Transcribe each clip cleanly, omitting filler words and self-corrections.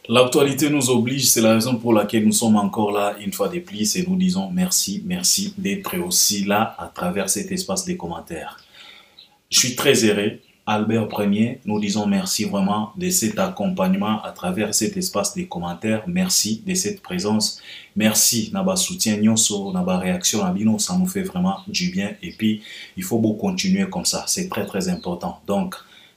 L'actualité nous oblige, c'est la raison pour laquelle nous sommes encore là une fois de plus et nous disons merci, merci d'être aussi là à travers cet espace des commentaires. Je suis très heureux, Albert Premier, nous disons merci vraiment de cet accompagnement à travers cet espace des commentaires, merci de cette présence, merci Naba soutien, Naba réaction, Nabino, ça nous fait vraiment du bien et puis il faut beaucoup continuer comme ça, c'est très très important. Donc,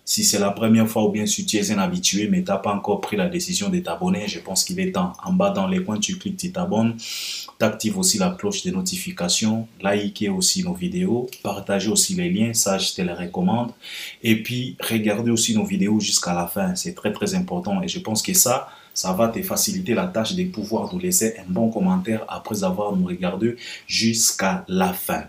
si c'est la première fois ou bien si tu es un habitué mais tu n'as pas encore pris la décision de t'abonner, je pense qu'il est temps. En bas dans les coins, tu cliques, tu t'abonnes. Tu actives aussi la cloche de notification. Likez aussi nos vidéos. Partagez aussi les liens, ça je te les recommande. Et puis, regardez aussi nos vidéos jusqu'à la fin. C'est très très important et je pense que ça va te faciliter la tâche de pouvoir nous laisser un bon commentaire après avoir nous regardé jusqu'à la fin.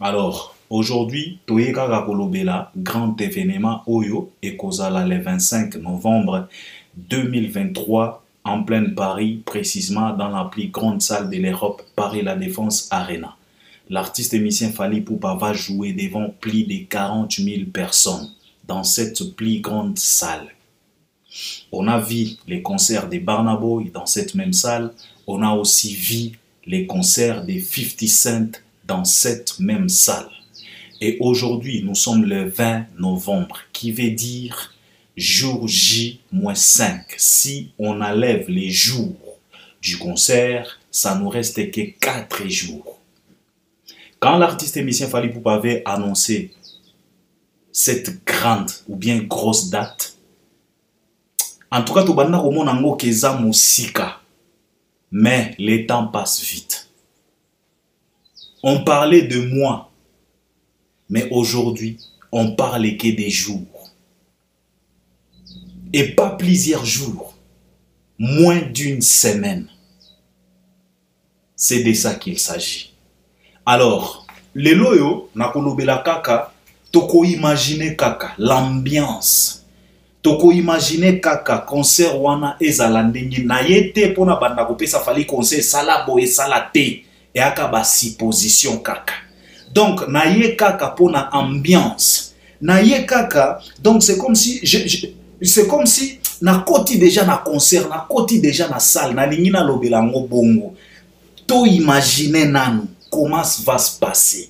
Alors, aujourd'hui, Toyeka Kolobela, grand événement Oyo et Kozala le 25 novembre 2023 en pleine Paris, précisément dans la plus grande salle de l'Europe, Paris La Défense Arena. L'artiste émissien Fally Ipupa va jouer devant plus de 40 000 personnes dans cette plus grande salle. On a vu les concerts de Burna Boy dans cette même salle. On a aussi vu les concerts de 50 Cent dans cette même salle. Et aujourd'hui, nous sommes le 20 novembre, qui veut dire jour J-5. Si on enlève les jours du concert, ça nous reste que 4 jours. Quand l'artiste émissien Fally Ipupa avait annoncé cette grande ou bien grosse date, en tout cas, tobanda komona ngo keza musika, mais le temps passe vite. On parlait de mois, mais aujourd'hui, on parle que des jours. Et pas plusieurs jours, moins d'une semaine. C'est de ça qu'il s'agit. Alors, les loyo, nakolobela kaka, toko imaginer kaka, l'ambiance. Toko imaginer kaka, concert wana ezala ndenge na yete pona banda kopesa Fally concert sala boye sala te. Et aka ba supposition kaka. Donc, na ye kaka pona ambiance. Na ye kaka, donc c'est comme si, c'est comme si, na koti déjà na concert, na koti déjà na salle, na lingi na lobelango bongo. To imaginer nanu, comment ça va se passer.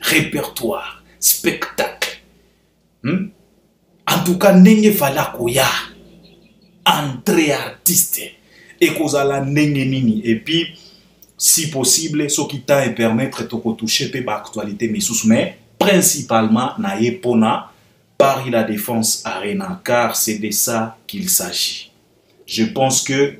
Répertoire, spectacle. En tout cas, ndenge fala koya. Entrée artiste. Et kozala ndenge nini. Et puis, si possible, ce qui t'a permettre de toucher peu l'actualité, mais principalement na yepona Paris La Défense Arena, car c'est de ça qu'il s'agit. Je pense que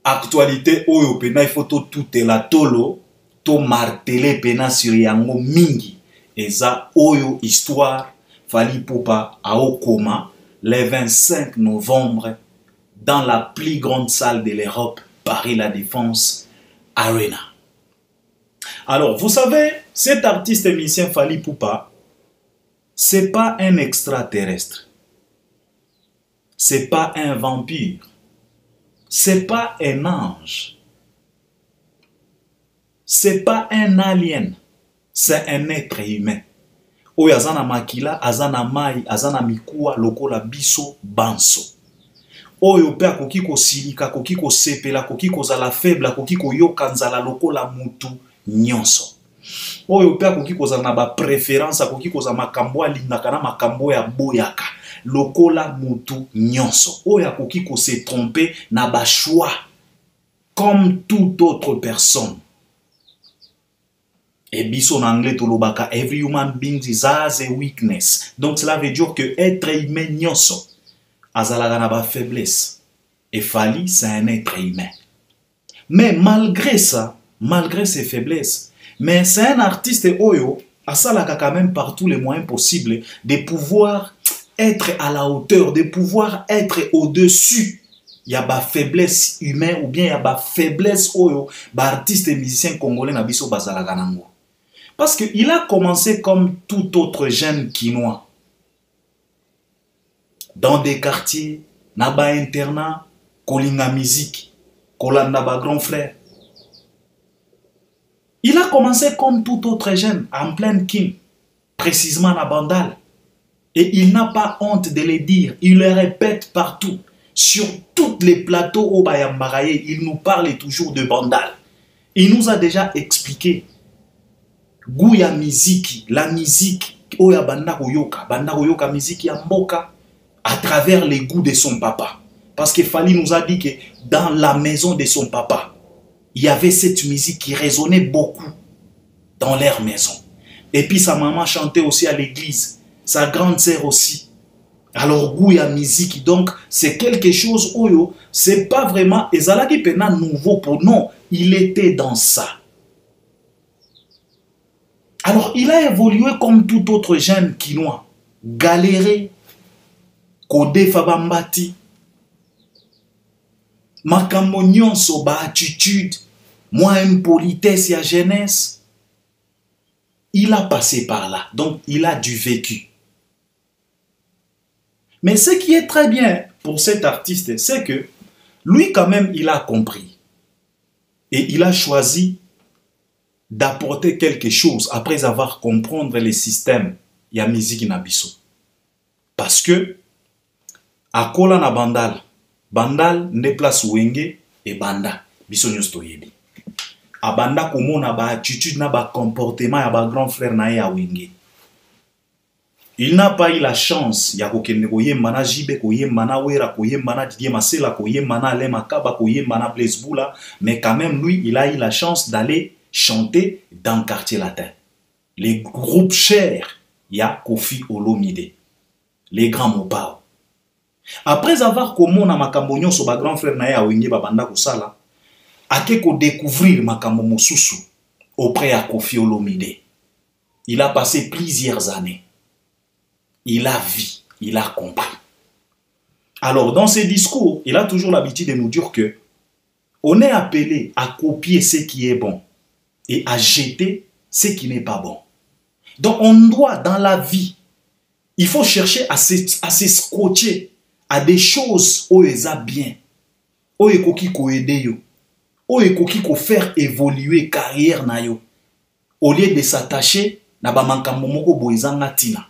actualité oyo pena il faut tout est la tolo, to marteler pena sur yango mingi, et ça oyo histoire Fally Ipupa a Okoma le 25 novembre dans la plus grande salle de l'Europe, Paris La Défense Arena. Alors, vous savez, cet artiste émissien Fally Ipupa, c'est pas un extraterrestre. C'est pas un vampire. C'est pas un ange. C'est pas un alien. C'est un être humain. Oyo azana makila, azana mai, azana mikuwa, lokola biso banso. Oyo pe akoki kosilika, akoki kosepela, akoki kozala faible, akoki koyoka nzala lokola mutu nyonso. Oyo pe akoki kozala na ba préférence, akoki kozala makambo alingaka na makambo ya boyaka lokola mutu nyonso. Oyo akoki se tromper na ba choix comme toute autre personne. Et biso en anglais tolobaka, every human being has a weakness. Donc cela veut dire que être humain nyonso azalaga na ba faiblesse. Et Fally, c'est un être humain. Mais malgré ça, malgré ses faiblesses, mais c'est un artiste oyo, asalaka quand même par tous les moyens possibles de pouvoir être à la hauteur, de pouvoir être au-dessus. Il y a ba faiblesse humaine ou bien il y a ba faiblesse oyo, ba artiste et musicien congolais na biso bazalaka nango. Parce qu'il a commencé comme tout autre jeune quinois. Dans des quartiers, naba internat, kolinga musique, kolanda ba grand frère. Il a commencé comme tout autre jeune, en pleine king, précisément à Bandal. Et il n'a pas honte de le dire, il le répète partout. Sur tous les plateaux au Bayambaraye, il nous parle toujours de Bandal. Il nous a déjà expliqué Gouya Miziki, la musique, Oya Banda Koyoka Miziki ya Mboka, à travers les goûts de son papa. Parce que Fally nous a dit que dans la maison de son papa, il y avait cette musique qui résonnait beaucoup dans leur maison. Et puis sa maman chantait aussi à l'église, sa grande sœur aussi. Alors Gouya Miziki, donc c'est quelque chose, Oyo, c'est pas vraiment, ezalaki pena nouveau pour nous, il était dans ça. Alors, il a évolué comme tout autre jeune quinois. Galéré, Kodé Fabambati, makambo nyonso ba attitude, moi impolitesse ya jeunesse. Il a passé par là, donc il a du vécu. Mais ce qui est très bien pour cet artiste, c'est que lui quand même, il a compris. Et il a choisi d'apporter quelque chose après avoir compris les systèmes ya musique na biso. Parce que à kola na bandal ne place wenge et banda biso nyos toyebi. A banda komona ba attitude na ba comportement ya ba grand frère na ya wenge. Il n'a pas eu la chance ya kokende koyemba na Jibe, koyemba na Wera, koyemba na Didier Masela, koyemba na Alain Makaba, koyemba na Blaise Boula, mais quand même lui, il a eu la chance d'aller chanter dans le quartier latin. Les groupes chers, il y a Kofi Olomide, les grands Mopao. Après avoir commis makambo nyonso ba grand frère na ya wenge babanda kosala, ake ko découvrir makambo mosusu auprès à Kofi Olomide. Il a passé plusieurs années. Il a vu, il a compris. Alors dans ses discours, il a toujours l'habitude de nous dire que on est appelé à copier ce qui est bon et à jeter ce qui n'est pas bon. Donc on doit, dans la vie, il faut chercher à se scotcher à des choses où ils ont bien, où ils ont aider yo, où ils ont faire évoluer carrière na yo, au lieu de s'attacher na ba mankambo moko boizanga tina.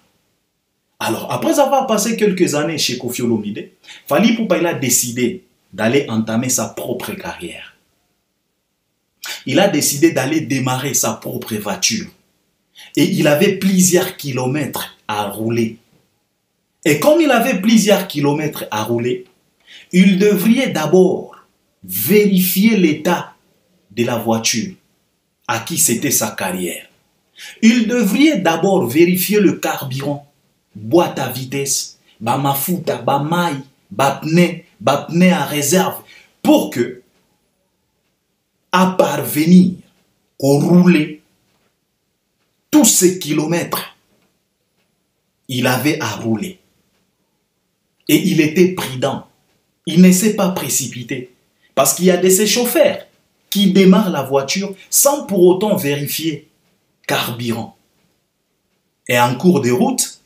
Alors après avoir passé quelques années chez Kofi Olomide, Fally Ipupa il a décidé d'aller entamer sa propre carrière. Il a décidé d'aller démarrer sa propre voiture. Et il avait plusieurs kilomètres à rouler. Et comme il avait plusieurs kilomètres à rouler, il devrait d'abord vérifier l'état de la voiture, à qui c'était sa carrière. Il devrait d'abord vérifier le carburant, boîte à vitesse, ba mafuta, ba maille, ba pneu à réserve, pour que, à parvenir au rouler tous ces kilomètres, il avait à rouler. Et il était prudent. Il ne s'est pas précipité. Parce qu'il y a de ces chauffeurs qui démarrent la voiture sans pour autant vérifier carburant. Et en cours de route,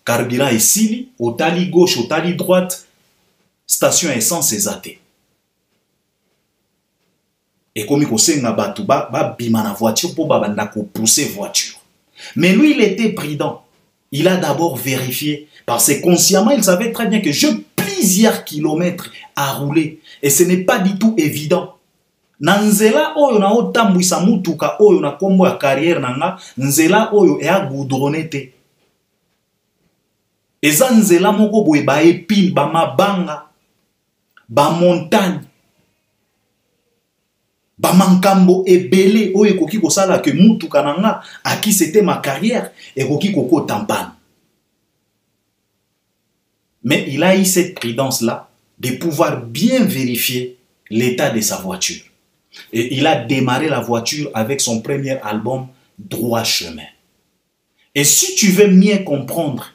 carburant est sili, au tali gauche, au tali droite, station essence est zatée. Et comme il y a batu ba bima na voiture pour pousser voiture. Mais lui, il était prudent. Il a d'abord vérifié. Parce que consciemment, il savait très bien que j'ai plusieurs kilomètres à rouler. Et ce n'est pas du tout évident. Nanzela oyo na otambwisa mutuka oyo na kombo ya carrière nanga, nzela oyo e a goudronné te. Eza nzela moko boye ba épine, ba mabanga, ba montagne, ba mankambo ebele oyo ekoki kosala ke mutuka nanga à qui c'était ma carrière ekoki koko tampane. Mais il a eu cette prudence-là de pouvoir bien vérifier l'état de sa voiture. Et il a démarré la voiture avec son premier album, Droit Chemin. Et si tu veux mieux comprendre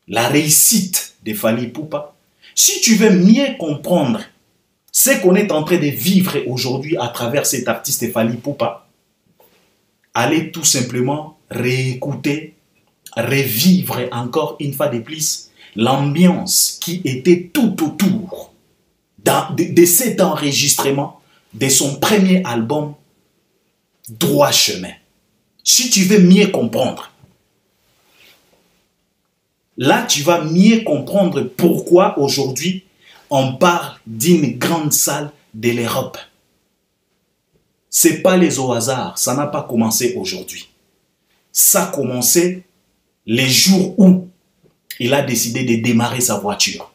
la réussite de Fally Ipupa, si tu veux mieux comprendre ce qu'on est en train de vivre aujourd'hui à travers cet artiste Fally Ipupa, allez tout simplement réécouter, revivre encore une fois de plus l'ambiance qui était tout autour de cet enregistrement de son premier album Droit Chemin. Si tu veux mieux comprendre. Là, tu vas mieux comprendre pourquoi aujourd'hui, on parle d'une grande salle de l'Europe. Ce n'est pas les au hasard, ça n'a pas commencé aujourd'hui. Ça a commencé les jours où il a décidé de démarrer sa voiture.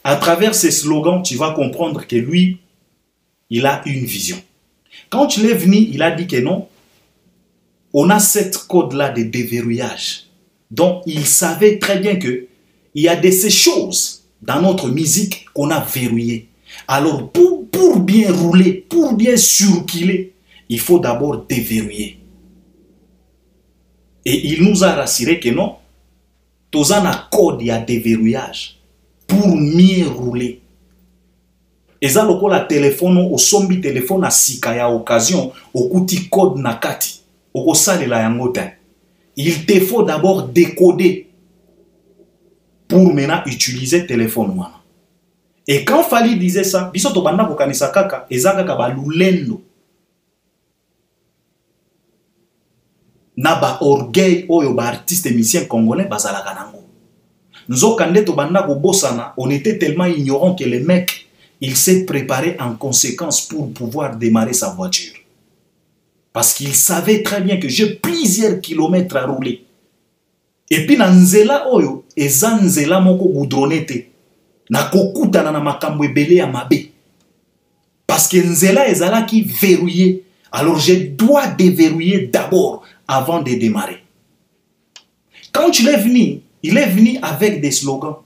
À travers ces slogans, tu vas comprendre que lui, il a une vision. Quand il est venu, il a dit que non, on a cette code-là de déverrouillage. Donc, il savait très bien qu'il y a de ces choses dans notre musique qu'on a verrouillées. Alors, pour bien rouler, pour bien circuler, il faut d'abord déverrouiller. Et il nous a rassuré que non, tous en a code, il y a déverrouillage pour mieux rouler. Et ça, le téléphone, au sombi téléphone à sika ya occasion, au kuti code nakati, au sale la yangotin. Il te faut d'abord décoder pour maintenant utiliser le téléphone. Et quand Fally disait ça, biso to banda ko kanisa kaka, ezaka ka balulendo. Na ba orgueil oyo ba artiste musicien congolais bazala kanango. Nzokande to banda ko bosana, on était tellement ignorant que le mec il s'est préparé en conséquence pour pouvoir démarrer sa voiture. Parce qu'il savait très bien que j'ai plusieurs kilomètres à rouler. Et puis, dans nzela oyo, eza nzela moko goudronete. Na kokuta na makambo ebele ya mabe. Parce que nzela ezala qui verrouillé. Alors, je dois déverrouiller d'abord avant de démarrer. Quand il est venu avec des slogans.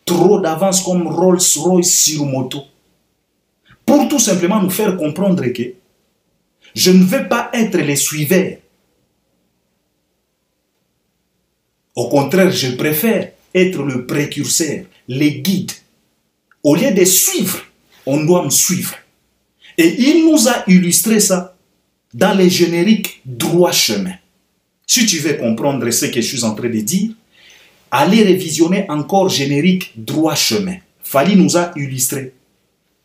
Trop d'avance comme Rolls-Royce sur moto. Pour tout simplement nous faire comprendre que je ne veux pas être les suiveurs. Au contraire, je préfère être le précurseur, les guides. Au lieu de suivre, on doit me suivre. Et il nous a illustré ça dans les génériques droit chemin. Si tu veux comprendre ce que je suis en train de dire, allez révisionner encore générique droit chemin. Fally nous a illustré.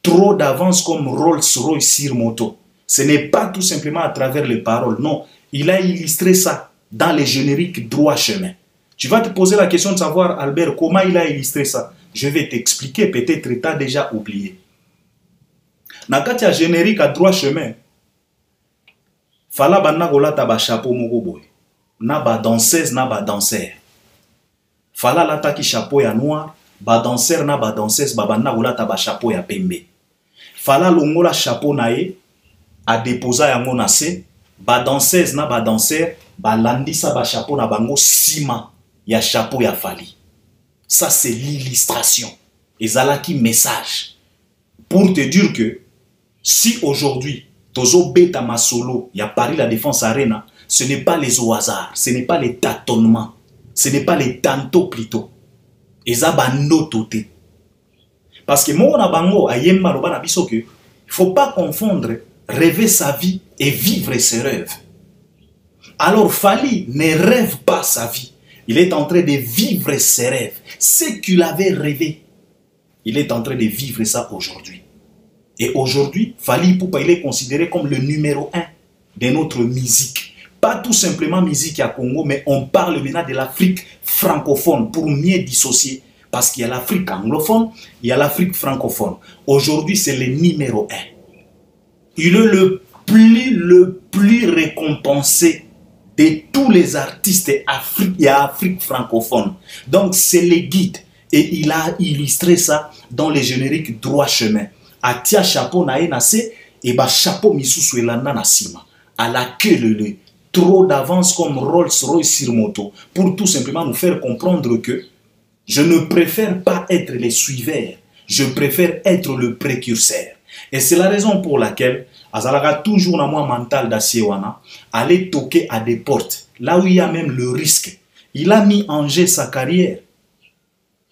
Trop d'avance comme Rolls-Royce sur moto. Ce n'est pas tout simplement à travers les paroles. Non, il a illustré ça dans les génériques droit chemin. Tu vas te poser la question de savoir, Albert, comment il a illustré ça. Je vais t'expliquer, peut-être tu as déjà oublié. Dans le générique à droit chemin, Fala banna gola taba chapeau moko boy. Na ba danseuse, na ba danseur. Fala lata ki chapeau ya noir, ba danseur na ba danseuse ba banna gola taba chapeau ya pembe. Fala longola chapeau na ye a déposa yango na se, ba danseuse na ba danseur ba landisa ba chapeau na bango sima ya chapeau ya Fally. Ça c'est l'illustration. Ezalaki message pour te dire que si aujourd'hui Tozo Beta Masolo, il y a Paris la Défense Arena, ce n'est pas les au hasard, ce n'est pas les tâtonnements, ce n'est pas les tantôt plutôt. Ezaba nototé. Parce que moi, on a bango, ayemma roba na biso que il faut pas confondre rêver sa vie et vivre ses rêves. Alors Fally ne rêve pas sa vie. Il est en train de vivre ses rêves. Ce qu'il avait rêvé, il est en train de vivre ça aujourd'hui. Et aujourd'hui, Fally Ipupa, il est considéré comme le numéro 1 de notre musique. Pas tout simplement musique à Congo, mais on parle maintenant de l'Afrique francophone pour mieux dissocier. Parce qu'il y a l'Afrique anglophone, il y a l'Afrique francophone. Aujourd'hui, c'est le numéro 1. Il est le plus récompensé de tous les artistes Afrique francophone. Donc, c'est le guide. Et il a illustré ça dans les génériques droit chemin. Atia chapeau na enase et ba chapeau misusu elanda na sima. À la queue le trop d'avance comme Rolls-Royce sur moto pour tout simplement nous faire comprendre que je ne préfère pas être les suiveurs, je préfère être le précurseur. Et c'est la raison pour laquelle Azalaga toujours dans moi mental d'Asiewana aller toquer à des portes là où il y a même le risque. Il a mis en jeu sa carrière.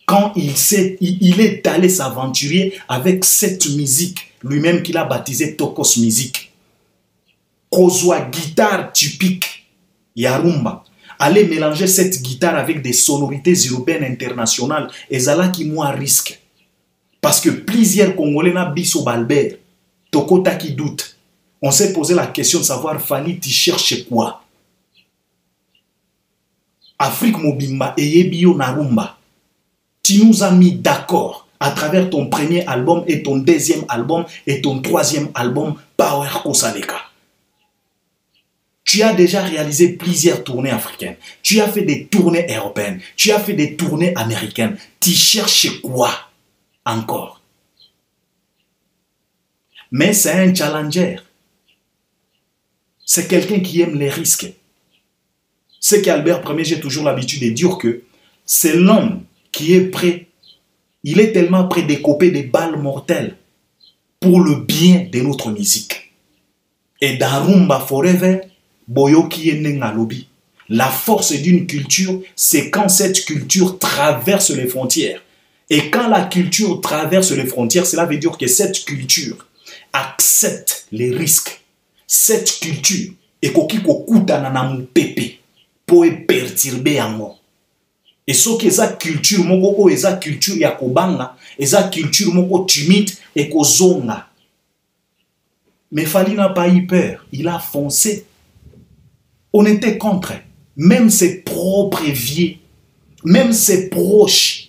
Quand il est allé s'aventurer avec cette musique, lui-même qu'il a baptisé Tokos Music. Kozwa guitare typique, Yarumba. Aller mélanger cette guitare avec des sonorités urbaines internationales, et ça qui moi risque. Parce que plusieurs Congolais n'a biso Balbert, Tokota qui doute. On s'est posé la question de savoir, Fally, tu cherches quoi? Afrique Mobimba et Yebio Narumba. Tu nous as mis d'accord à travers ton premier album et ton deuxième album et ton troisième album, Power Kosaleka. Tu as déjà réalisé plusieurs tournées africaines. Tu as fait des tournées européennes. Tu as fait des tournées américaines. Tu cherches quoi encore? Mais c'est un challenger. C'est quelqu'un qui aime les risques. C'est qu'Albert Ier, j'ai toujours l'habitude de dire que c'est l'homme qui est prêt. Il est tellement prêt d'écoper des balles mortelles pour le bien de notre musique. Et dans Rumba Forever, Boyoki Nengalobi, la force d'une culture, c'est quand cette culture traverse les frontières. Et quand la culture traverse les frontières, cela veut dire que cette culture accepte les risques. Cette culture, et kokiko kutana na mupepe, pour perturber en moi. Et ce que cette culture, moko eza culture ya kobanga, eza culture moko timide et kozonga. Mais Fally n'a pas eu peur, il a foncé. On était contre, même ses propres vieux, même ses proches.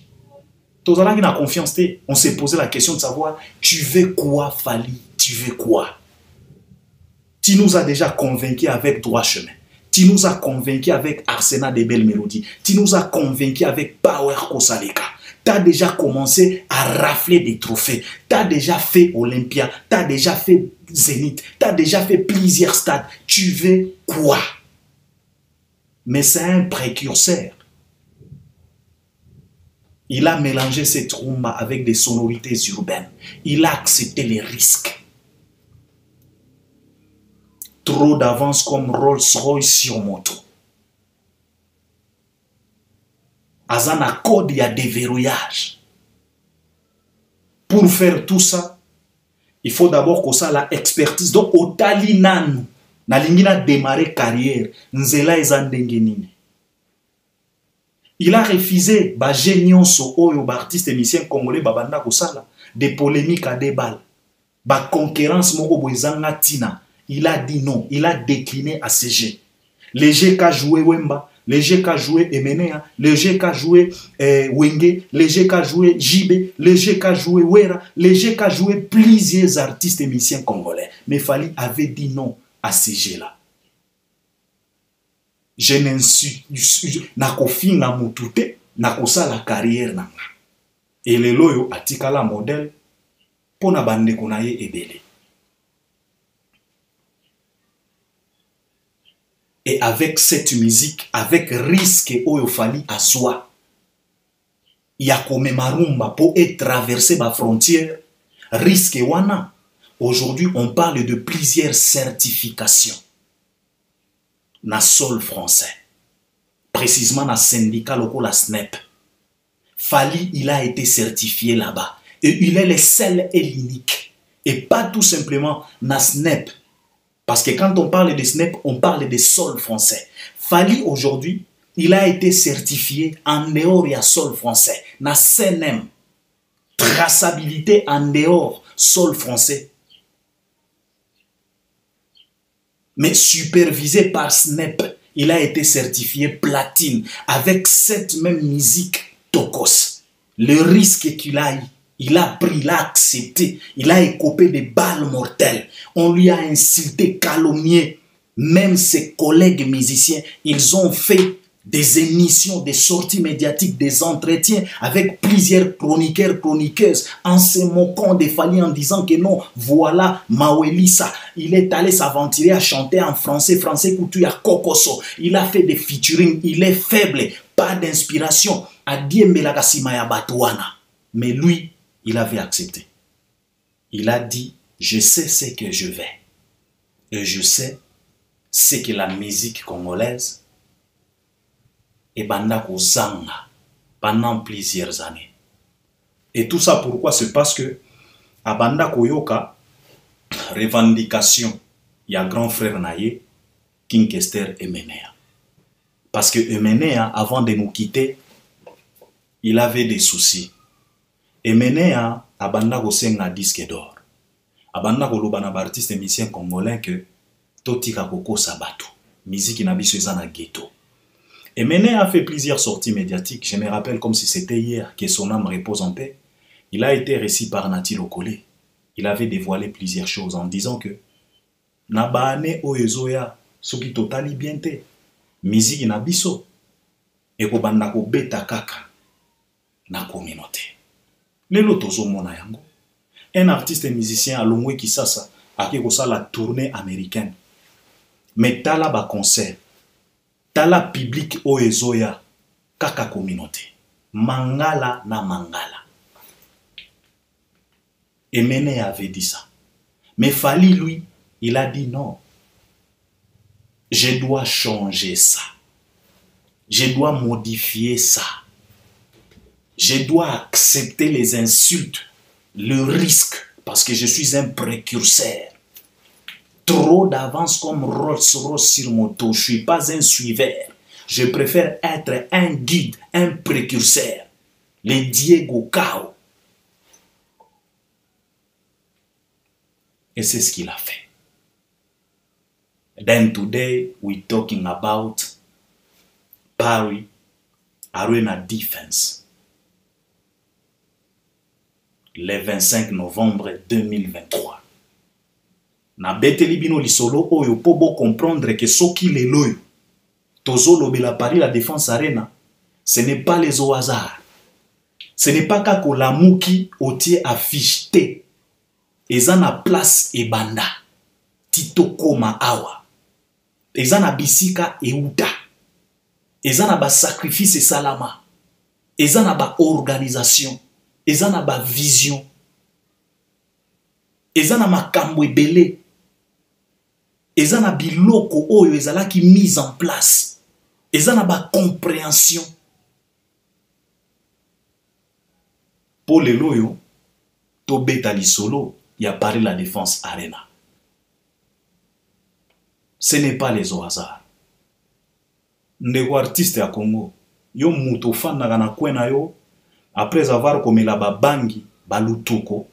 Tous les gens qui ont confiance, on s'est posé la question de savoir, tu veux quoi Fally? Tu veux quoi? Tu nous as déjà convaincus avec Droit Chemin. Tu nous as convaincus avec Arsenal des belles mélodies. Tu nous as convaincus avec Power Kosaleka. Tu as déjà commencé à rafler des trophées. Tu as déjà fait Olympia. Tu as déjà fait Zénith. Tu as déjà fait plusieurs stades. Tu veux quoi? Mais c'est un précurseur. Il a mélangé cette rumba avec des sonorités urbaines. Il a accepté les risques. Trop d'avance comme Rolls-Royce sur moto. Azana code, il y a des verrouillages. Pour faire tout ça, il faut d'abord que ça la expertise. Donc, au Talinan, Nalingina démarré carrière, Nzela Ezandengenine. Il a refusé, génion so oyo artiste émissien congolais babanda kosala, des polémiques à des balles, concurrence moko boizanga tina. Il a dit non, il a décliné à CG. Les G qu'a joué Wemba, les G qu'a joué Emenea, les G qu'a joué Wenge, les G qu'a joué Jibe, les G qu'a joué Wera, les G qu'a joué plusieurs artistes émissien congolais. Mais Fally avait dit non à CG là. Je n'insulte, nakofi na mutute, nakosa la carrière nanga. Et le loyo atika la modèle pour na bande konaye ebele. Et avec cette musique, avec risque oyo Fally à soi, il y a comme marumba pour traverser ma frontière, risque wana. Aujourd'hui, on parle de plusieurs certifications. Na sol français, précisément na syndicat local la SNEP. Fally, il a été certifié là-bas. Et il est le seul et l'unique. Et pas tout simplement na SNEP. Parce que quand on parle de SNEP, on parle de sol français. Fally, aujourd'hui, il a été certifié en dehors de sol français. Na CNM. Traçabilité en dehors sol français. Mais supervisé par SNEP, il a été certifié platine avec cette même musique Tokos. Le risque qu'il a eu, il a pris, il a accepté, il a écopé des balles mortelles. On lui a insulté, calomnié. Même ses collègues musiciens, ils ont fait des émissions, des sorties médiatiques, des entretiens avec plusieurs chroniqueurs, chroniqueuses, en se moquant de Fally en disant que non, voilà Mawelissa, il est allé s'aventurer à chanter en français, français coutu à Kokoso, il a fait des featuring, il est faible, pas d'inspiration, à Diembelakasima ya Batouana. Mais lui, il avait accepté. Il a dit, je sais ce que je vais, et je sais ce que la musique congolaise et banda kozanga pendant plusieurs années. Et tout ça pourquoi? C'est parce que à banda koyoka revendication il y a grand frère naye King Kester Emenea. Parce que Emenea, avant de nous quitter, il avait des soucis. Emenea a banda kosenga disque d'or. A banda koloba na artiste émissien congolais que totika koko sabatu. Musique na biso eza na ghetto. Et Méné a fait plusieurs sorties médiatiques. Je me rappelle comme si c'était hier, que son âme repose en paix. Il a été reçu par Nati Lokole. Il avait dévoilé plusieurs choses en disant que Nabane Oezoya, ce qui totali bien te, musique na biso, et ko banda ko beta kaka na communauté. Lelo tozo mona yango. Un artiste et musicien à Longwe Kisasa a fait la tournée américaine. Mais tala ba concert, tala public Oezoya, kaka communauté. Mangala na mangala. Et Méné avait dit ça. Mais Fally, lui, il a dit non. Je dois changer ça. Je dois modifier ça. Je dois accepter les insultes, le risque, parce que je suis un précurseur. Trop d'avance comme Rolls-Royce sur moto. Je ne suis pas un suiveur. Je préfère être un guide, un précurseur. Les Diego Cao. Et c'est ce qu'il a fait. Then today, we're talking about Paris Arena Defense. Le 25 novembre 2023. Na beteli bino lisolo oyo po bo comprendre que soki leloyo tozolo bela Paris la Défense Arena, ce n'est pas les au hasard. Ce n'est pas kako la muki otie affiche te. Ezana place e banda tito koma awa. Ezana bisika e uta. Ezana ba sacrifice salama. Ezana ba organisation. Ezana ba vision. Ezana makambo ebele. Ezana biloko oyo ezalaki mise en place. Ezana ba compréhension. Pour les loyo, to beta li solo, il y a Paris la Défense Arena. Ce n'est pas les au hasard. Ndeko artiste à Congo, yo muto fan na kwena yo, après avoir commis la bangi, balutoko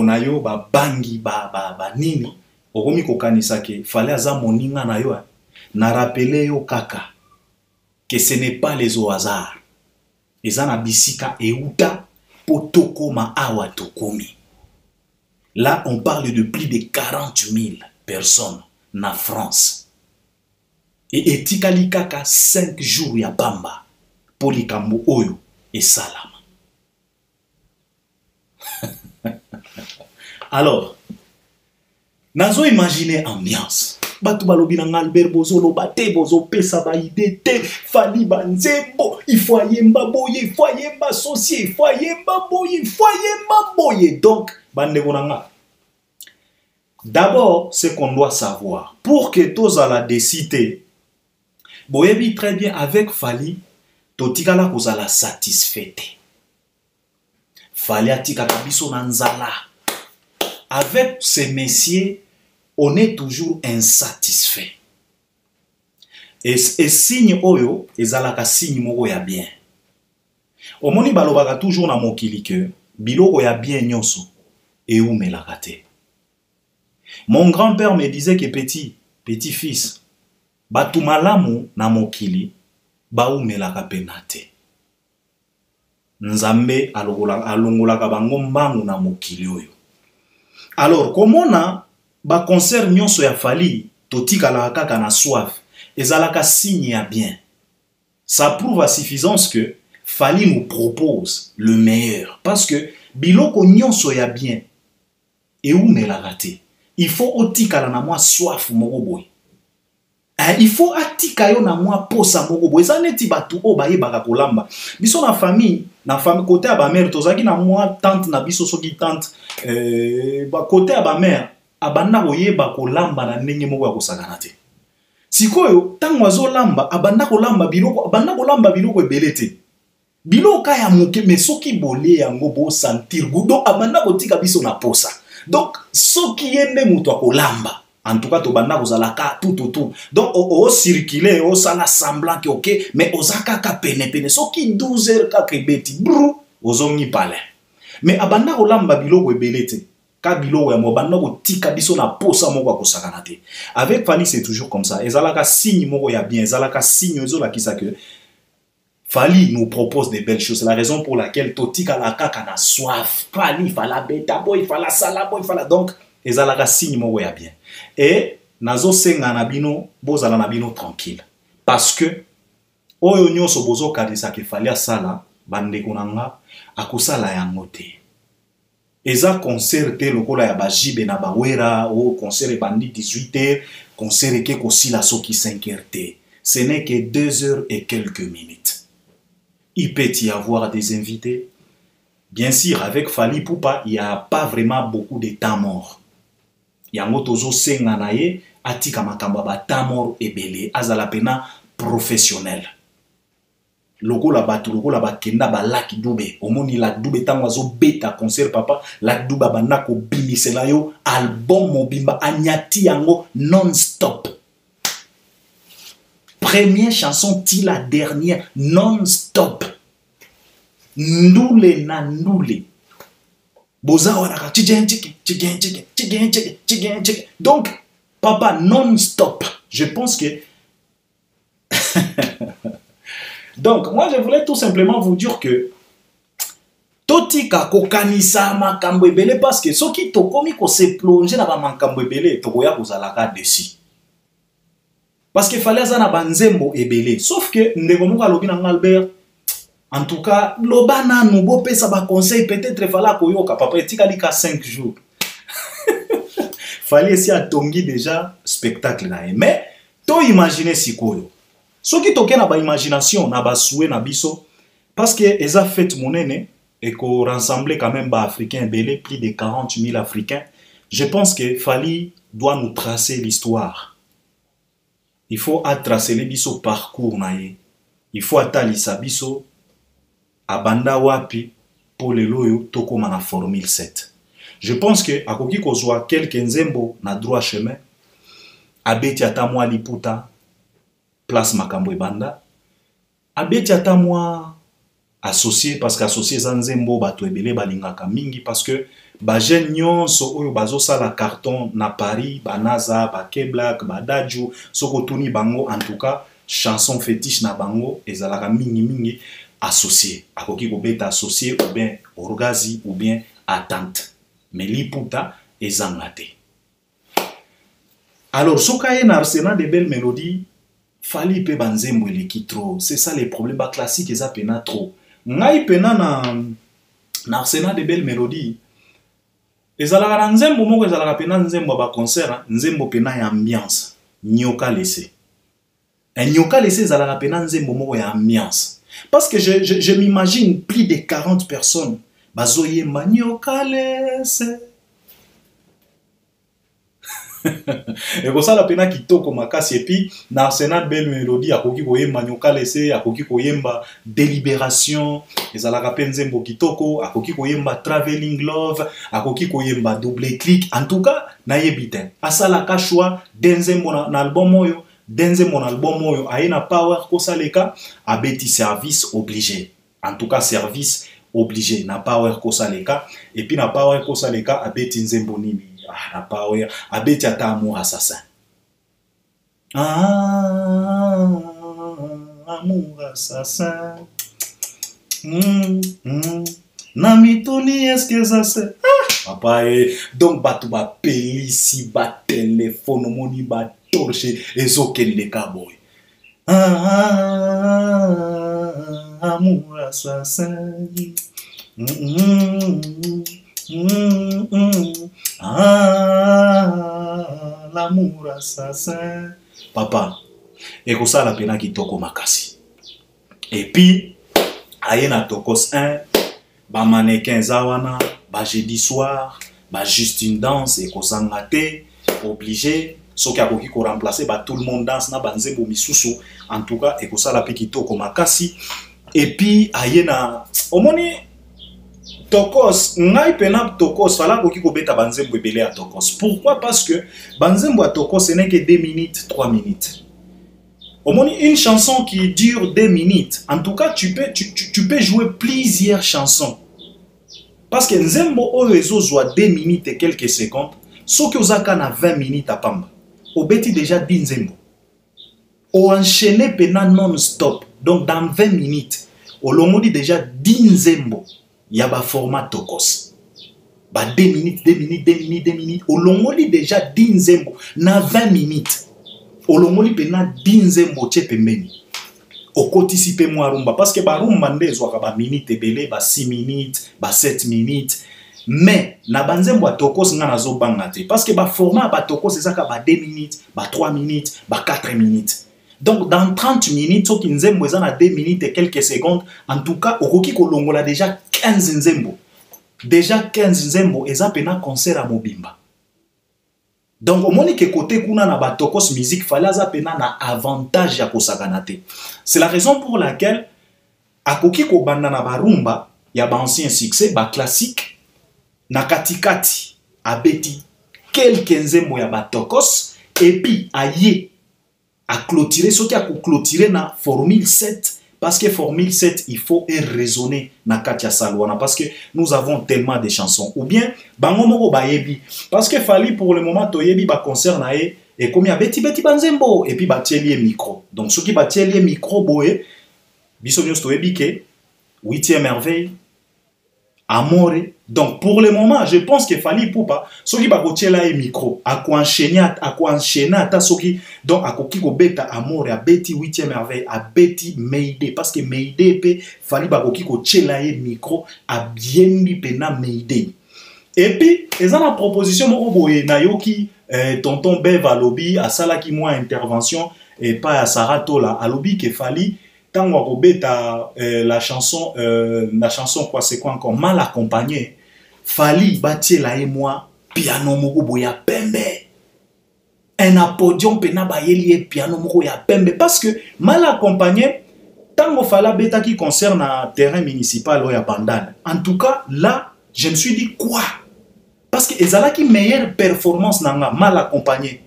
na yo, bangi, nini, okomi kokanisa ke, fallait aza moninga na yo, na rappeler yo kaka, que ce n'est pas les au hasard. Ezana bisika euta, potoko ma awa tokomi. Là, on parle de plus de 40 000 personnes na France. Et etikali kaka 5 jours ya bamba. Polikambo oyo et salama. Alors, nazo imaginer ambiance. Batu balobi na Albert Bozo lo bate bozo pesa ba ide te Fally banzembo il faut yemba boye il faut yemba associé il faut yemba boye il faut yemba boye. Donc bande konanga, d'abord ce qu'on doit savoir pour que tous à la décider boyebi très bien avec Fally totikala kozala satisfait. Fally atika kabiso na nzala. Avec ces messieurs on est toujours insatisfait. Et signe oyo, ezalaka signe moko ya bien. Omoni balobaka toujours na mokili que biloko ya bien nyonso et oumelaka te. Mon grand-père me disait que petit-fils, batu malamu na mokili ba oumelaka penate. Nzambe alongolaka bango mbangu na mokili oyo. Alors, comment na ba concert nyonso ya Fally totika la kaka na soif ezalaka signe ya bien. Ça prouve à suffisance que Fally nous propose le meilleur parce que biloko nyonso ya bien et où me la raté. Il faut otika la na moi soif moko boy. Il faut atika yo na moi posa moko boy. Ça neti batu o ba yebaka kolamba. Biso na famille côté à ba mère tozaki na moi tante na biso soki tante côté à ba mère abanda koyeba kolamba na ndenge moko ya kosakana te. Sikoyo tango azolamba abanda kolamba biloko ebele te. Biloko ya moke mais soki bolé yango bo sentir gudo abanda kotika biso na posa. Donc soki yende muto akolamba en tout cas to banda kozalaka tout. Donc o circuler o sala semblant que OK mais ozaka ka pene soki 12 heures ka kebeti brou ozongi pale. Mais abanda kolamba biloko ebele te. kabilo ya mobanda ko tika biso na posa moko ko sakanate. Avec Fally c'est toujours comme ça. Ezalaka signe moko ya bien, ezalaka signe ezola kisa que Fally nous propose des belles choses. C'est la raison pour laquelle totika la kaka na soif. Fally fala beta boy, fala sala boy, fala donc ezalaka signe moko ya bien. Et nazo senga na bino bozala na bino tranquille parce que oyo nyonso bozo kadisa ke Fally asala bande konanga akosala yango te. Eza concert te lokola ya bajibe na bawera o concert bandi 18h, concert ke kosila soki 5h te. Ce n'est que 2 heures et quelques minutes. Il peut y avoir des invités. Bien sûr, avec Fally Ipupa, il n'y a pas vraiment beaucoup de temps mort. Yango tozo senga na ye atika makamba ba temps mort ebele azala pena professionnel. Lokola batu lokola bakenda ba Lucky Dube. Omoni Lucky Dube tango azo beta concert papa, Lucky Dube bana ko bimisela yo album mobimba anyati yango non-stop. Première chanson ti la dernière non-stop. Ndoule na ndoule. Boza wanaka donc papa non-stop. Je pense que donc moi je voulais tout simplement vous dire que totika kokanisa makambo ebele parce que soki tokomi ko se plonger na ba makambo ebele tokoya kozalaka dessus. Parce que fallait ça na banzembo ebele. Sauf que ndeko moko alobi na Albert, en tout cas, lobana nous bo pesa ba conseil peut-être fallait koyoka papa etika lika 5 jours. Fallait si atongi déjà spectacle na. Mais to imaginer sikoyo. Soki toke na ba imagination na ba souhait na biso parce que eza fait monene et qu'on rassemblait quand même ba africains belé plus de 40 000 africains. Je pense que Fally doit nous tracer l'histoire. Il faut tracer les biso parcours naie. Il faut atalisa biso abanda wapi pour le loyo toko mana formule 7. Je pense que akoki kozwa quelques nzembo na droit chemin abeti ata mwa liputa place makambo ebanda abeti ata mwa associé parce qu'associé za nzembo bato ebele balingaka mingi parce que ba jeune nyonso oyo bazo sala carton na Paris banaza ba K-Black ba Daju soko tuni bango en tout cas chanson fétiche na bango ezalaka mingi associé akoki ko beta associé ou bien orgazi ou bien attente mais liputa ezangate. Alors soka ye na arsenal de belles mélodies Fally pe banzembo eleki trop, c'est ça les problèmes ba classique eza pena trop. Ngai pena na arsenal de belles mélodies ezalaka na nzembo moko ezalaka pena nzembo ba concert nzembo pena ya ambiance nyoka laissé. Un nyoka laissé ezalaka pena nzembo moko ya ambiance parce que je m'imagine plus de 40 personnes bazoyemba nyoka laissé. Et comme ça la pena kitoko makasi et puis na arsenal belle mélodie akoki koyemba nyoka laissé akoki koyemba délibération ezalaka pe nzembo kitoko akoki koyemba traveling love akoki koyemba double clic en tout cas na yebite asalaka choix denzembo na album oyo denzembo na album oyo aina power kosaleka abeti service obligé en tout cas service obligé na power kosaleka et puis na power kosaleka abeti nzembo nini. Ah, la power, abeti ata amour assassin. Ah, amour assassin. Namitoni, est-ce que ça c'est? Ah, papa, donc, batu ba pelisi, ba téléphone, moni, ba torche, et zoken de kaboy. Ah, amour assassin. Ah, l'amour assassin. Papa, et que ça la pena qui toko makasi. Et puis, ayena tokos 1, ba mannequin zawana, ba jeudi soir, ba juste une danse et kosangate, obligé. Ce qui a koki ko remplacer, ba tout le monde danse na banzembo misusu. En tout cas, et que ça la pe qui toko makasi. Et puis, ayena, omoni. Tokos, ngai pena tokos, fala koki ko beta banzembo ebele à tokos. Pourquoi? Parce que banzembo à tokos, ce n'est que 2 minutes, 3 minutes. Au moins, une chanson qui dure 2 minutes. En tout cas, tu peux jouer plusieurs chansons. Parce que nzembo oyo ezozwa 2 minutes et quelques secondes, soki ozaka na 20 minutes à pamba. Obeti déjà 10 nzembo. O enchaîné pena non-stop. Donc dans 20 minutes, olomodi déjà 10 nzembo. Yaba format tokos. Ba 2 minutes, 2 minutes, 2 minutes, 2 minutes. Olomodi déjà 10 nzembo. Na 20 minutes. Olomodi pena 10 nzembo tche pembeni. Okotisipe mwa rumba. Parce que ba rumba nde zwaka ba minutes ebele, ba 6 minutes, ba 7 minutes. Mais, na banzembo tokos nga nazo banga te. Parce que ba format ba tokos ezaka ba 2 minutes, ba 3 minutes, ba 4 minutes. Donc, dans 30 minutes, so ki nzembo eza na 2 minutes et quelques secondes, en tout cas, okoki kolongola déjà 15 nzembo. Déjà 15 nzembo eza pena concert à mobimba. Donc, au moni ke kote kuna na ba tokos musique fallait aza pena na avantage ya kosakana te. C'est la raison pour laquelle akoki ko banda na ba rumba ya ba ancien succès, ba classique na katikati abeti quelques nzembo ya ba tokos et puis aye à clôturer, ce qui a clôturé na formule 7, parce que formule 7, il faut raisonner na Katia Salwana, parce que nous avons tellement de chansons. Ou bien, bangomoko bayebi, parce que fali pour le moment, toyebi ba concert na e, et comme il y a beti banzembo, et puis ba tielier micro. Donc, ce qui ba tielier micro boe, bisognos toyebi ke, 8e merveille, Amore. Donc, pour le moment, je pense que Fali Poupa, ce qui va là micro, à quoi enchaîner, à soki, donc à quoi qui beta Amore, à Betty 8e merveille, à Betty Meide, parce que Meide pe Fali qui là micro, à bien pena Meide. Et puis, ils ont la proposition de Nayoki, tonton Bev à lobby, à Salaki moi intervention, et pas à Saratola, à lobby que Fali. Tant la chanson quoi, c'est quoi encore, mal accompagné. Fali Batiela et moi, piano moko boya pembe. Un apodium pena bayeli piano moko ya pembe. Parce que mal accompagné, tant que fala beta qui concerne un terrain municipal ou ya bandane. En tout cas, là, je me suis dit quoi? Parce que ezala qui meilleure performance nanga mal accompagné.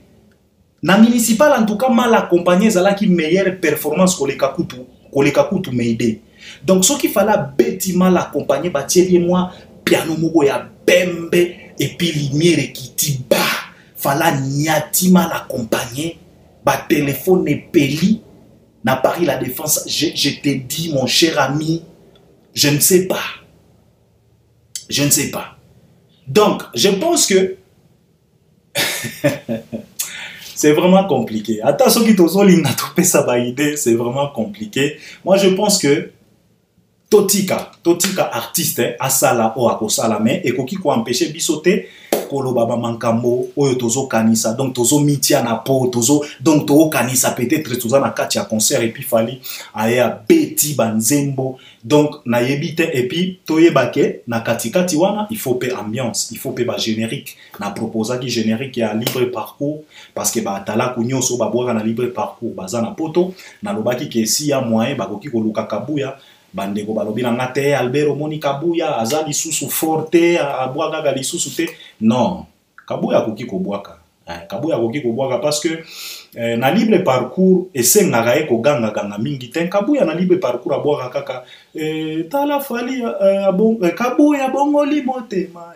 Na municipal en tout cas mal accompagné, ezala qui meilleure performance ko le kakutu. Kolekakutu meide. Donc ce qu'il fallait bêtiment l'accompagner, bâtir moi piano moko ya bembe et puis lumière qui tiba. Fallait niatima l'accompagner, ba téléphone et peli. Na Paris la défense, je te dis mon cher ami, je ne sais pas. Je ne sais pas. Donc je pense que c'est vraiment compliqué. Attention qui n'a topé sa idée, c'est vraiment compliqué. Moi, je pense que Totika artiste, asala o akosala mais et koki ko empêcher bisoté kolo baba mankambo oyo tozo kanisa donc tozo mitia na po tozo donc to kanisa peut-être toza na katia concert et puis fali aya beti banzembo donc na yebite et puis toyebake na katikati wana il faut pe ambiance, il faut pe ba générique na proposa ki générique ya libre parcours parce que ba tala kunyoso ba boka na libre parcours baza na poto na lobaki ke si ya moyen ba koki ko luka kabuya bandeko balobi na ngate Albert omoni kabuya azali susu forte abwaka gali susu te non kabuya koki ko bwaka kabuya koki ko bwaka parce que na libre parcours esengaka e ko ganga ganga mingi te kabuya na libre parcours abwaka kaka tala fali kabuya bongoli motema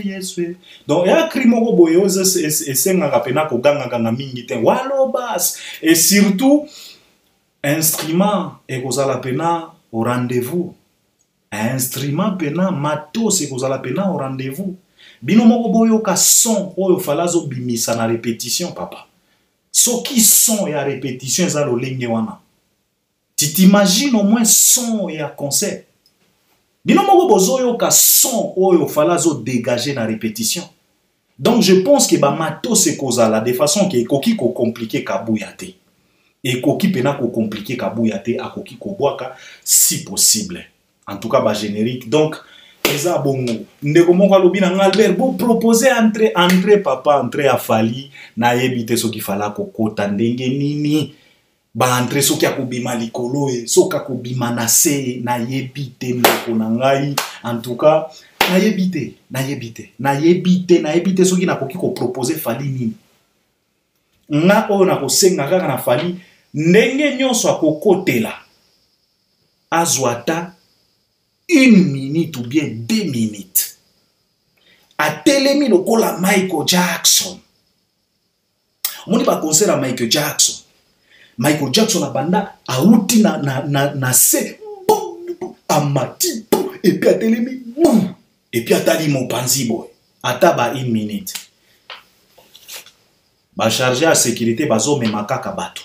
yeswe donc ya krimo boyo esengaka pena ko ganga ganga mingi te walobas et surtout instrument e kozala pena au rendez-vous. Instrument pena matos et kozala pena au rendez-vous. Bino moko boyo ka son oyo falazo bimisa na répétition papa. Soki son ya répétition za lo lenge wana. Tu t'imagines au moins son ya concert. Bino moko bozoyo ka son oyo falazo dégager na répétition. Donc je pense que ba matos et kozala de façon que koki ko compliqué kabuya te. Et koki pena ko compliqué kabuyate a koki ko boaka si possible. En tout cas ba générique. Donc eza bongo. Ndeko moko alobi na Albert bo proposer entrer papa entrer a Fali na yebite soki fala ko kota ndenge nini. Ba entrer soki akobima likolo e soki akobima na se na yebite ndeko na ngai. En tout cas na yebite soki na koki ko proposer Fali nini. Nga o na ko senga kaka na Fali ndenge nyonso akokotela azwata 1 minute ou bien 2 minutes atelemi lokola Michael Jackson. Moni ba concert à Michael Jackson. Michael Jackson a banda auti na se amati et puis atelemi et puis atali mopanzi boy. Ata ba 1 minute. Ba chargé à sécurité bazo mema kaka bato.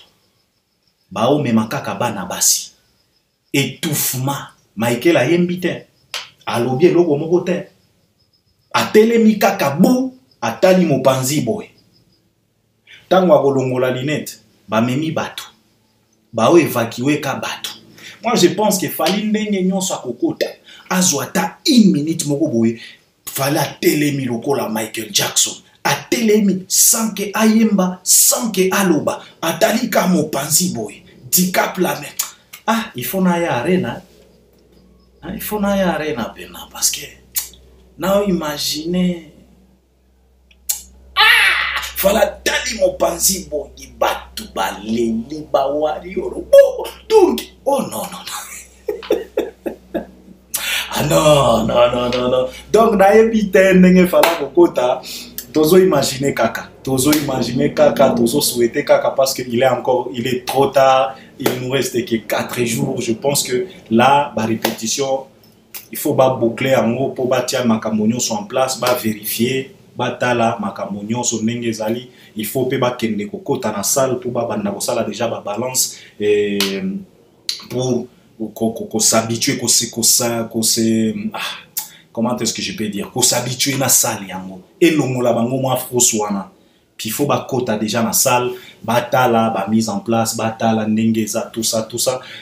Ba o mema kaka bana basi. Étouffement. Michael a yembite. Alobi eloko moko te. Atelemi kaka bou atali mopanzi boy. Tango akolongola linette, ba memi bato. Ba o évacuer ka bato. Moi je pense que fali ndenge nyonso akokota. Azwata 1 minute moko boy. Fala telemi lokola Michael Jackson. A telemi sans que ayemba, sans que aloba. Atali ka mopanzi boy. Dicap la main. Ah, il faut na ya arena. Il faut na ya arena pena parce que now imaginez. Ah, fala tali mopanzi boy batu baleli bawari orobo. Donc, oh non non non. Ah non non non non non. Donc na yebite ndenge fala kokota. Tozo imaginer kaka. Tozo imaginer kaka, tozo souhaiter kaka parce qu'il est trop tard. Il nous reste que 4 jours. Je pense que là, la répétition, il faut boucler en haut pour bâtir Makamonio sont en place, vérifier, batala Makamonio sont nengezali. Il faut que kende koko dans la salle pour banda sala déjà balance et pour s'habituer comment est-ce que je peux dire qu'on s'habitue à la salle yango et l'ongo la bango mo afroswana. Puis il faut kota déjà dans la salle, batala, mise en place, batala, nengeza, tout ça,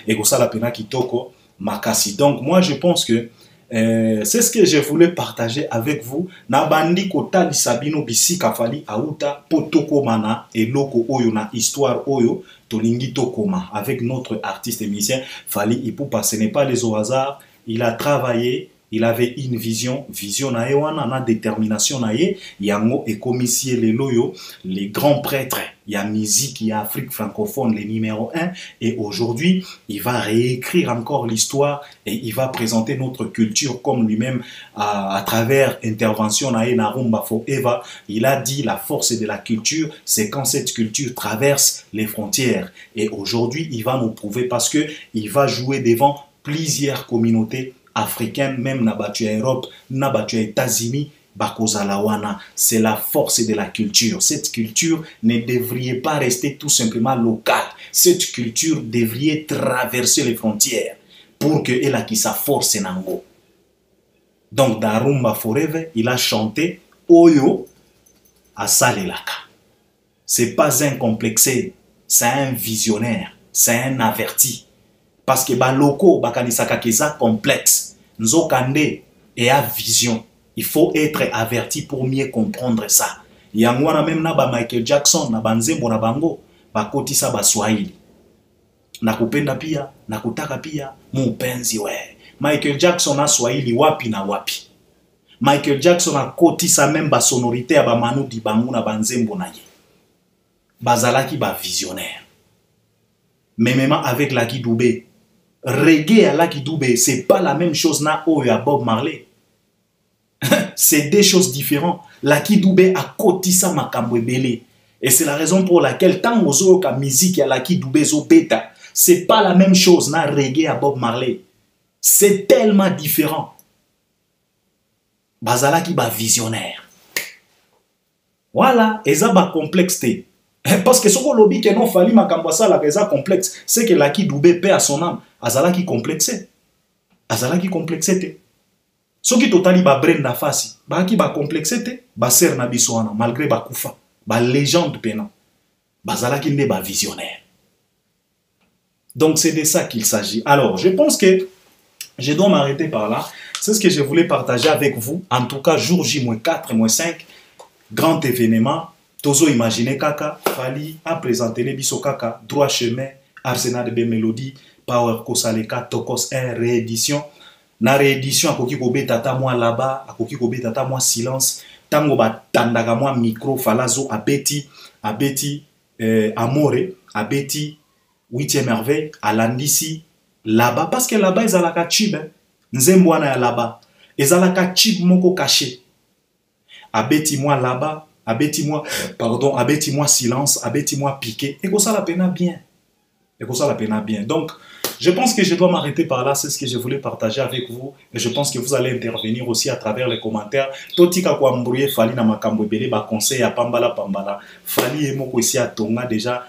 et ça la pena kitoko, makasi. Donc moi je pense que c'est ce que je voulais partager avec vous. Nabandi kota lisabino bisi kafali auta potoko mana et loko oyo na histoire oyo tolingi tokoma avec notre artiste et musicien Fally Ipupa. Ce n'est pas les au hasard, il a travaillé. Il avait une vision na ewana na détermination na ye yango et commissie les loyo les grands prêtres il y a musique il y a Afrique francophone les numéro 1 et aujourd'hui il va réécrire encore l'histoire et il va présenter notre culture comme lui-même à travers intervention na ye na Rumba Forever. Il a dit la force de la culture c'est quand cette culture traverse les frontières et aujourd'hui il va nous prouver parce que il va jouer devant plusieurs communautés africaine, même na batu à Europe, na batu à États-Unis, bakozalawana. C'est la force de la culture. Cette culture ne devrait pas rester tout simplement locale. Cette culture devrait traverser les frontières pour que elle a qui sa force nango. Donc dans Rumba Forever, il a chanté Oyo à Salelaka. C'est pas un complexé, c'est un visionnaire, c'est un averti. Parce que baloko bakanisaka keza complexe, nzokande et a vision. Il faut être averti pour mieux comprendre ça. Yangwana même na ba Michael Jackson na banzembo na bango bakotisa ba Swahili. Nakupenda pia, nakutaka pia, mupenzi we. Michael Jackson na Swahili wapi na wapi. Michael Jackson a kotisa même ba sonorité ya ba Manu Dibango na banzembo na ye. Bazalaki ba visionnaire. Mais même avec Lucky Dubé, reggae à Lucky Dubé, c'est pas la même chose na oyo à Bob Marley. C'est des choses différentes. Lucky Dubé a kotisa makambo ebele. Et c'est la raison pour laquelle tant aux ka musique à Lucky Dubé zo beta, c'est pas la même chose na reggae à Bob Marley. C'est tellement différent. Bazalaki ba visionnaire. Voilà, et ça ba complexité. Parce que ce qu'on lobby que non Fally makambo ça la raison complexe, c'est que Lucky Dubé paie à son âme. Azalaki complexé. Azalaki complexé. Ce qui totali ba brenda fasi, ba ki ba complexé ba ser na bisoana malgré ba kufa, ba légende pena. Bazalaki ne ba visionnaire. Donc c'est de ça qu'il s'agit. Alors, je pense que je dois m'arrêter par là. C'est ce que je voulais partager avec vous. En tout cas, jour J-4, 5, grand événement. Tozo imaginer kaka, Fally a présenté les biso kaka, droit chemin, Arsenal de Mélodie, Power Kosaleka, Tokos 1, réédition. Na réédition, akoki kobe tata moi là-bas, akoki kobe tata moi silence. Tango ba tandaka moi micro, falazo abeti, amore, abeti, 8e merveille, alandisi, là-bas, parce que là-bas, ils ont la chib, nzembwana ya là-bas, ils ont la chib moko caché. abeti-moi là-bas, abeti-moi, pardon, abeti-moi silence, abeti-moi piqué. Et que ça la peine bien. Et que ça la peine bien. Donc, je pense que je dois m'arrêter par là. C'est ce que je voulais partager avec vous. Et je pense que vous allez intervenir aussi à travers les commentaires. Totika kwa mbrouye fali na makambo ebele ba conseil ya pambala pambala. Fali emoko ici à tonga déjà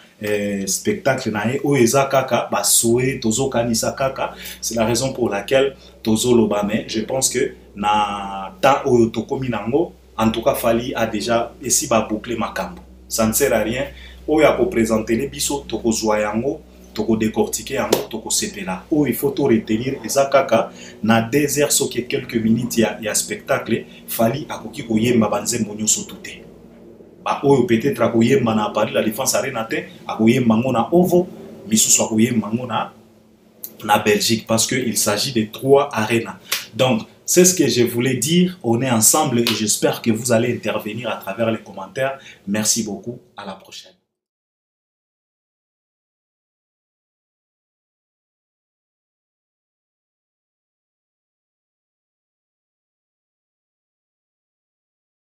spectacle nae o eza kaka ba souhait tozo kanisa kaka. C'est la raison pour laquelle tozo lobame. Je pense que na ta oyo tokomi nango, en tout cas Fali a déjà ici ba boucler makambo. Ça ne sert à rien. Oyo a présenter les biso toko zoyango. Toko décortiquer yango toko sepela. Oh, il faut tout retenir eza kaka na désert so que quelques minutes ya spectacle Fali akoki koyemba banzembo nyonso tuté. Ba oyo peut-être akoyemba na Paris la défense arena te, akoyemba ngo na Ovo, misusu akoyemba ngo na Belgique parce que il s'agit de 3 arénas. Donc, c'est ce que je voulais dire. On est ensemble et j'espère que vous allez intervenir à travers les commentaires. Merci beaucoup. À la prochaine.